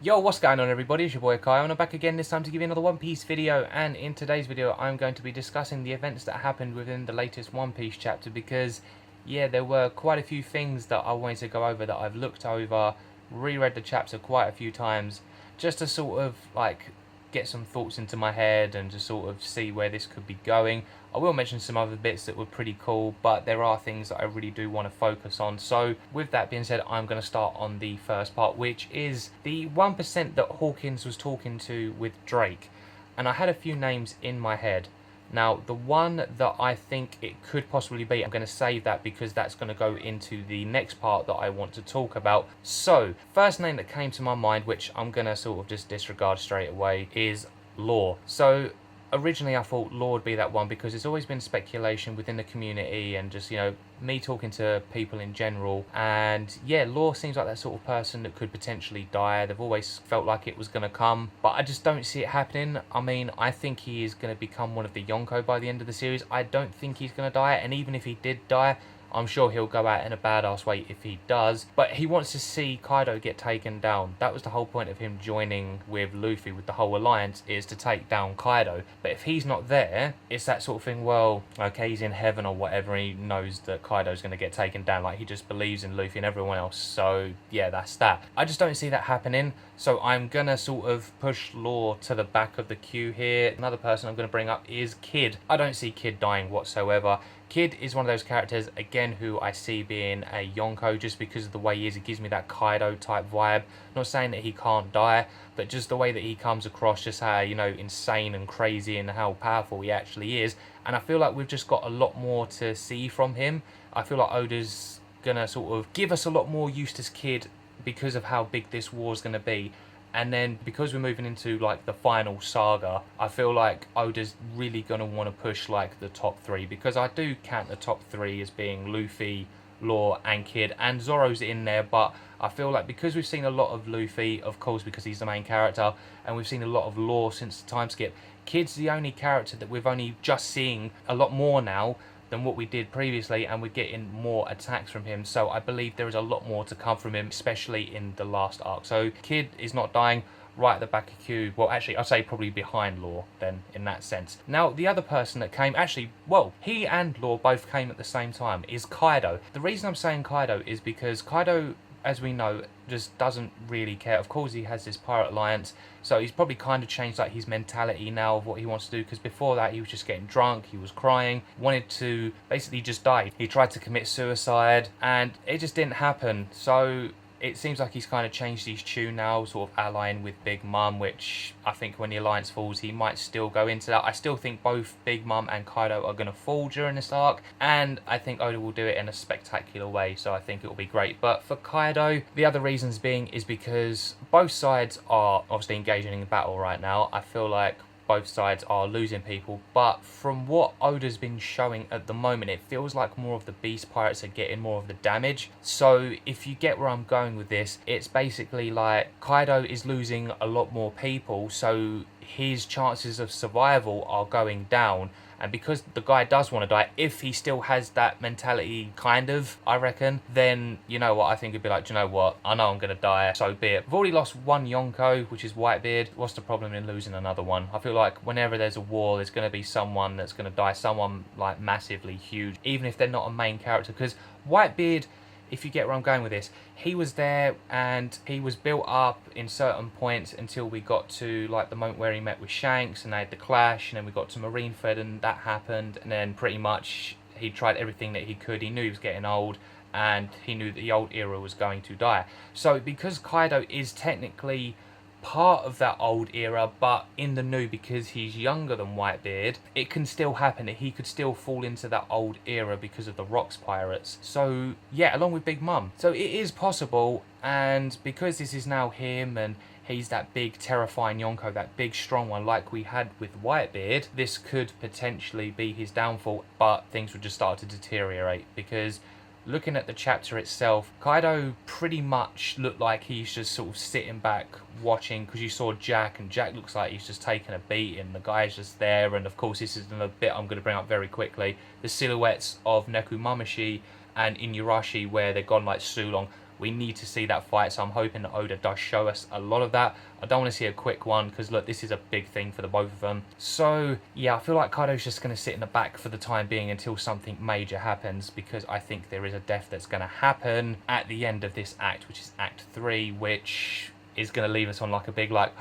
Yo, what's going on everybody, it's your boy Kaio and I'm back again this time to give you another One Piece video, and in today's video I'm going to be discussing the events that happened within the latest One Piece chapter because, yeah, there were quite a few things that I wanted to go over that I've looked over, reread the chapter quite a few times, just to sort of, like, get some thoughts into my head and just sort of see where this could be going. I will mention some other bits that were pretty cool, but there are things that I really do want to focus on. So with that being said, I'm going to start on the first part, which is the 1% that Hawkins was talking to with Drake. And I had a few names in my head. Now, the one that I think it could possibly be, I'm going to save that because that's going to go into the next part that I want to talk about. So, first name that came to my mind, which I'm going to sort of just disregard straight away, is Law. So, originally I thought Law would be that one because it's always been speculation within the community and just, you know, me talking to people in general, and yeah, Law seems like that sort of person that could potentially die. They've always felt like it was going to come, but I just don't see it happening. I mean, I think he is going to become one of the Yonko by the end of the series. I don't think he's going to die, and even if he did die, I'm sure he'll go out in a badass way if he does. But he wants to see Kaido get taken down. That was the whole point of him joining with Luffy, with the whole alliance, is to take down Kaido. But if he's not there, it's that sort of thing, well, okay, he's in heaven or whatever, and he knows that Kaido's going to get taken down. Like, he just believes in Luffy and everyone else. So, yeah, that's that. I just don't see that happening. So I'm going to sort of push Law to the back of the queue here. Another person I'm going to bring up is Kid. I don't see Kid dying whatsoever. Kid is one of those characters, again, who I see being a Yonko just because of the way he is. He gives me that Kaido type vibe. Not saying that he can't die, but just the way that he comes across, just how, you know, insane and crazy and how powerful he actually is. And I feel like we've just got a lot more to see from him. I feel like Oda's gonna sort of give us a lot more Eustace Kid because of how big this war's gonna be. And then because we're moving into like the final saga, I feel like Oda's really going to want to push like the top three, because I do count the top three as being Luffy, Law and Kid, and Zoro's in there, but I feel like because we've seen a lot of Luffy, of course, because he's the main character, and we've seen a lot of Law since the time skip, Kid's the only character that we've only just seen a lot more now than what we did previously, and we're getting more attacks from him. So I believe there is a lot more to come from him, especially in the last arc. So Kid is not dying, right at the back of queue. Well, actually, I'd say probably behind Law then, in that sense. Now, the other person that came, actually, well, he and Law both came at the same time, is Kaido. The reason I'm saying Kaido is because Kaido, as we know, just doesn't really care. Of course, he has this pirate alliance, so he's probably kind of changed like his mentality now of what he wants to do, because before that he was just getting drunk, he was crying, wanted to basically just die. He tried to commit suicide and it just didn't happen. So it seems like he's kind of changed his tune now, sort of allying with Big Mom, which I think when the alliance falls, he might still go into that. I still think both Big Mom and Kaido are going to fall during this arc, and I think Oda will do it in a spectacular way, so I think it will be great. But for Kaido, the other reasons being is because both sides are obviously engaging in battle right now. I feel like both sides are losing people, but from what Oda's been showing at the moment, it feels like more of the Beast Pirates are getting more of the damage. So if you get where I'm going with this, it's basically like Kaido is losing a lot more people, so his chances of survival are going down. And because the guy does want to die, if he still has that mentality, kind of, I reckon, then, you know what, I think it'd be like, do you know what, I know I'm going to die, so be it. We've already lost one Yonko, which is Whitebeard. What's the problem in losing another one? I feel like whenever there's a war, there's going to be someone that's going to die, someone, like, massively huge, even if they're not a main character, because Whitebeard, if you get where I'm going with this, he was there and he was built up in certain points until we got to like the moment where he met with Shanks and they had the clash, and then we got to Marineford and that happened, and then pretty much he tried everything that he could. He knew he was getting old and he knew that the old era was going to die. So because Kaido is technically part of that old era, but in the new, because he's younger than Whitebeard, it can still happen that he could still fall into that old era because of the Rocks Pirates. So yeah, along with Big Mom. So it is possible, and because this is now him and he's that big terrifying Yonko, that big strong one like we had with Whitebeard, this could potentially be his downfall, but things would just start to deteriorate, because looking at the chapter itself, Kaido pretty much looked like he's just sort of sitting back watching, because you saw Jack, and Jack looks like he's just taking a beating. The guy's just there, and of course this is another bit I'm going to bring up very quickly. The silhouettes of Nekomamushi and Inuyasha, where they've gone like Sulong, we need to see that fight, so I'm hoping that Oda does show us a lot of that. I don't want to see a quick one, because look, this is a big thing for the both of them. So yeah, I feel like Kaido's just going to sit in the back for the time being until something major happens, because I think there is a death that's going to happen at the end of this act, which is Act 3, which is going to leave us on like a big like,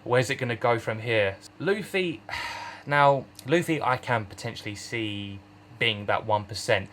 where's it going to go from here? Luffy, now Luffy I can potentially see being that 1%.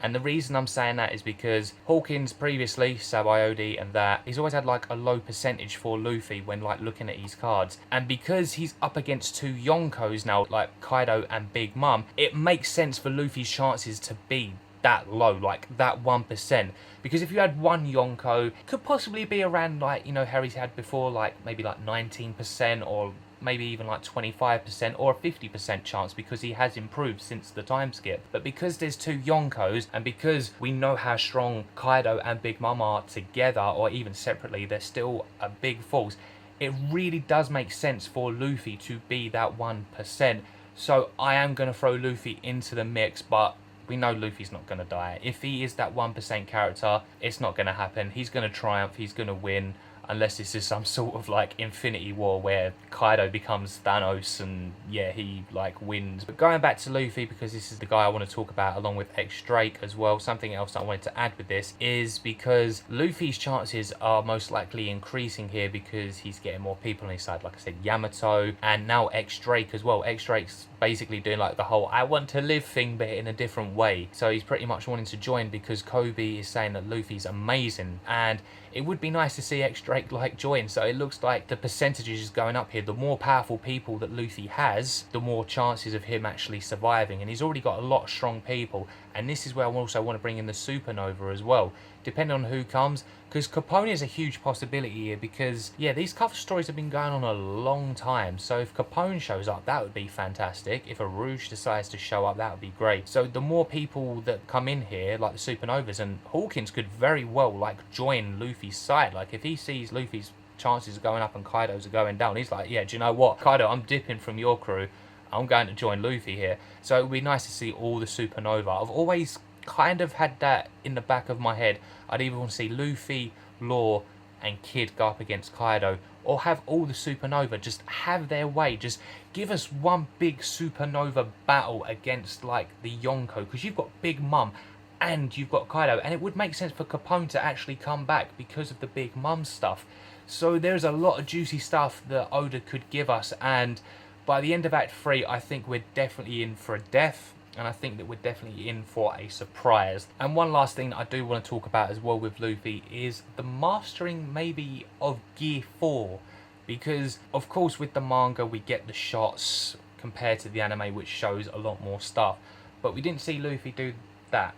And the reason I'm saying that is because Hawkins previously, Sabayodi and that, he's always had like a low percentage for Luffy when like looking at his cards. And because he's up against two Yonkos now, like Kaido and Big Mom, it makes sense for Luffy's chances to be that low, like that 1%. Because if you had one Yonko, could possibly be around like, you know, Harry's had before, like maybe like 19% or maybe even like 25% or a 50% chance, because he has improved since the time skip. But because there's two Yonkos, and because we know how strong Kaido and Big Mom are together or even separately, they're still a big force. It really does make sense for Luffy to be that 1%. So I am going to throw Luffy into the mix, but we know Luffy's not going to die. If he is that 1% character, it's not going to happen. He's going to triumph, he's going to win. Unless this is some sort of like Infinity War where Kaido becomes Thanos and yeah, he like wins. But going back to Luffy, because this is the guy I want to talk about along with X Drake as well, something else that I wanted to add with this is because Luffy's chances are most likely increasing here because he's getting more people on his side. Like I said, Yamato and now X Drake as well. X Drake's basically doing like the whole I want to live thing but in a different way. So he's pretty much wanting to join because Kobe is saying that Luffy's amazing, and it would be nice to see X Drake like join. So it looks like the percentages is going up here. The more powerful people that Luffy has, the more chances of him actually surviving, and he's already got a lot of strong people. And this is where I also want to bring in the Supernova as well, depending on who comes, because Capone is a huge possibility here, because yeah, these cover stories have been going on a long time. So if Capone shows up, that would be fantastic. If a Rouge decides to show up, that would be great. So the more people that come in here, like the Supernovas, and Hawkins could very well like join Luffy's side. Like if he sees Luffy's chances are going up and Kaido's are going down, he's like, yeah, do you know what, Kaido, I'm dipping from your crew, I'm going to join Luffy here. So it would be nice to see all the Supernova. I've always kind of had that in the back of my head. I'd either want to see Luffy, Law and Kid go up against Kaido, or have all the Supernova just have their way. Just give us one big Supernova battle against like the Yonko, because you've got Big Mom and you've got Kaido, and it would make sense for Capone to actually come back because of the Big Mom stuff. So there's a lot of juicy stuff that Oda could give us, and by the end of Act 3, I think we're definitely in for a death, and I think that we're definitely in for a surprise. And one last thing that I do want to talk about as well with Luffy is the mastering maybe of Gear 4. Because, of course, with the manga, we get the shots compared to the anime, which shows a lot more stuff. But we didn't see Luffy do that.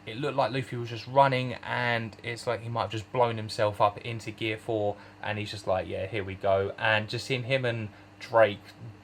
It looked like Luffy was just running, and it's like he might have just blown himself up into Gear 4, and he's just like, yeah, here we go. And just seeing him and Drake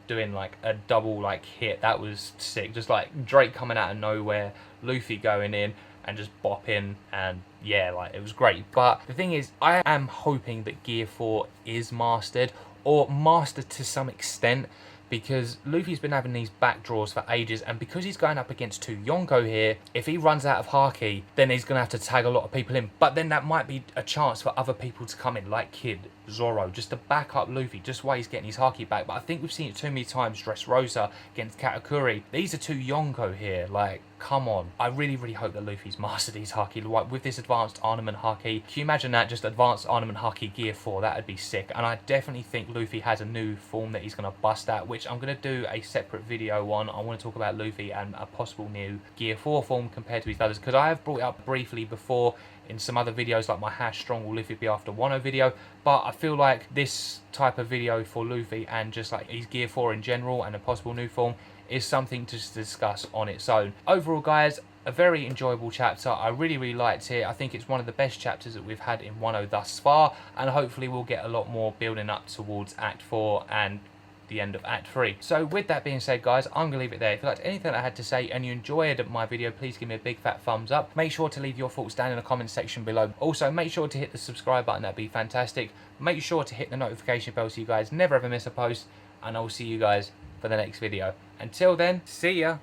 doing like a double like hit, that was sick. Just like Drake coming out of nowhere, Luffy going in and just bopping, and yeah, like it was great. But the thing is, I am hoping that Gear 4 is mastered, or mastered to some extent, because Luffy's been having these backdraws for ages, and because he's going up against two Yonko here, if he runs out of Haki, then he's going to have to tag a lot of people in. But then that might be a chance for other people to come in, like Kid, Zoro, just to back up Luffy, just while he's getting his Haki back. But I think we've seen it too many times, Dressrosa against Katakuri. These are two Yonko here, like, come on. I really, really hope that Luffy's mastered his Haki. Like, with this advanced armament Haki, can you imagine that? Just advanced armament Haki Gear 4, that would be sick. And I definitely think Luffy has a new form that he's going to bust at, which I'm going to do a separate video on. I want to talk about Luffy and a possible new Gear 4 form compared to his others, because I have brought it up briefly before in some other videos, like my how strong will Luffy be after Wano video. But I feel like this type of video for Luffy and just like his Gear 4 in general and a possible new form is something to discuss on its own. Overall, guys, a very enjoyable chapter. I really, really liked it. I think it's one of the best chapters that we've had in Wano thus far, and hopefully we'll get a lot more building up towards Act 4 and the end of Act 3. So with that being said, guys, I'm going to leave it there. If you liked anything I had to say and you enjoyed my video, please give me a big fat thumbs up. Make sure to leave your thoughts down in the comment section below. Also, make sure to hit the subscribe button. That'd be fantastic. Make sure to hit the notification bell so you guys never ever miss a post, and I'll see you guys for the next video. Until then, see ya.